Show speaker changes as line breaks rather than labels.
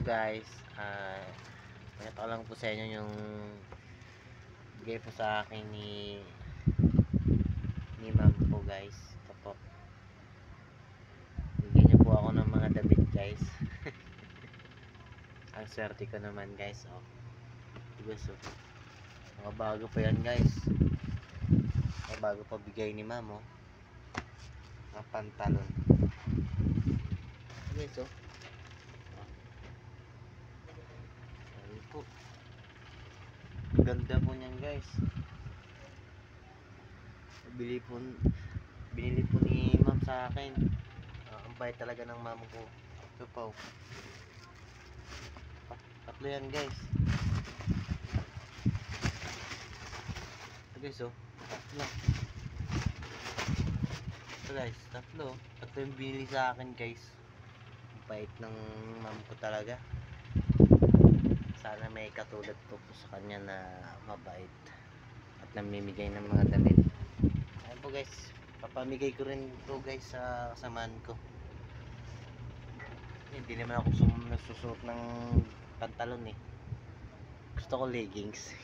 Hello guys, pakita ko lang po sa inyo yung bigay po sa akin ni ma'am po guys. Ito po, bigyan niyo po ako ng mga damit guys. Ang swerte ko naman guys. Diba, so mga bago pa yan guys, mga bago pa bigay ni ma'am. Mga pantalon guys. Ayun po, ganda po niyan guys. Binili po ni ma'am sa akin. Ang bait talaga ng mama ko. Ito po, tatlo yan guys. Ito guys, tatlo. Ito guys, tatlo yung binili sa akin guys. Ang bait ng ma'am ko talaga. Sana may katulad po sa kanya na mabait at namimigay ng mga damit. Ayan po guys, papamigay ko rin po guys sa kasamaan ko. Hindi naman ako nagsusuot ng pantalon. Gusto ko leggings.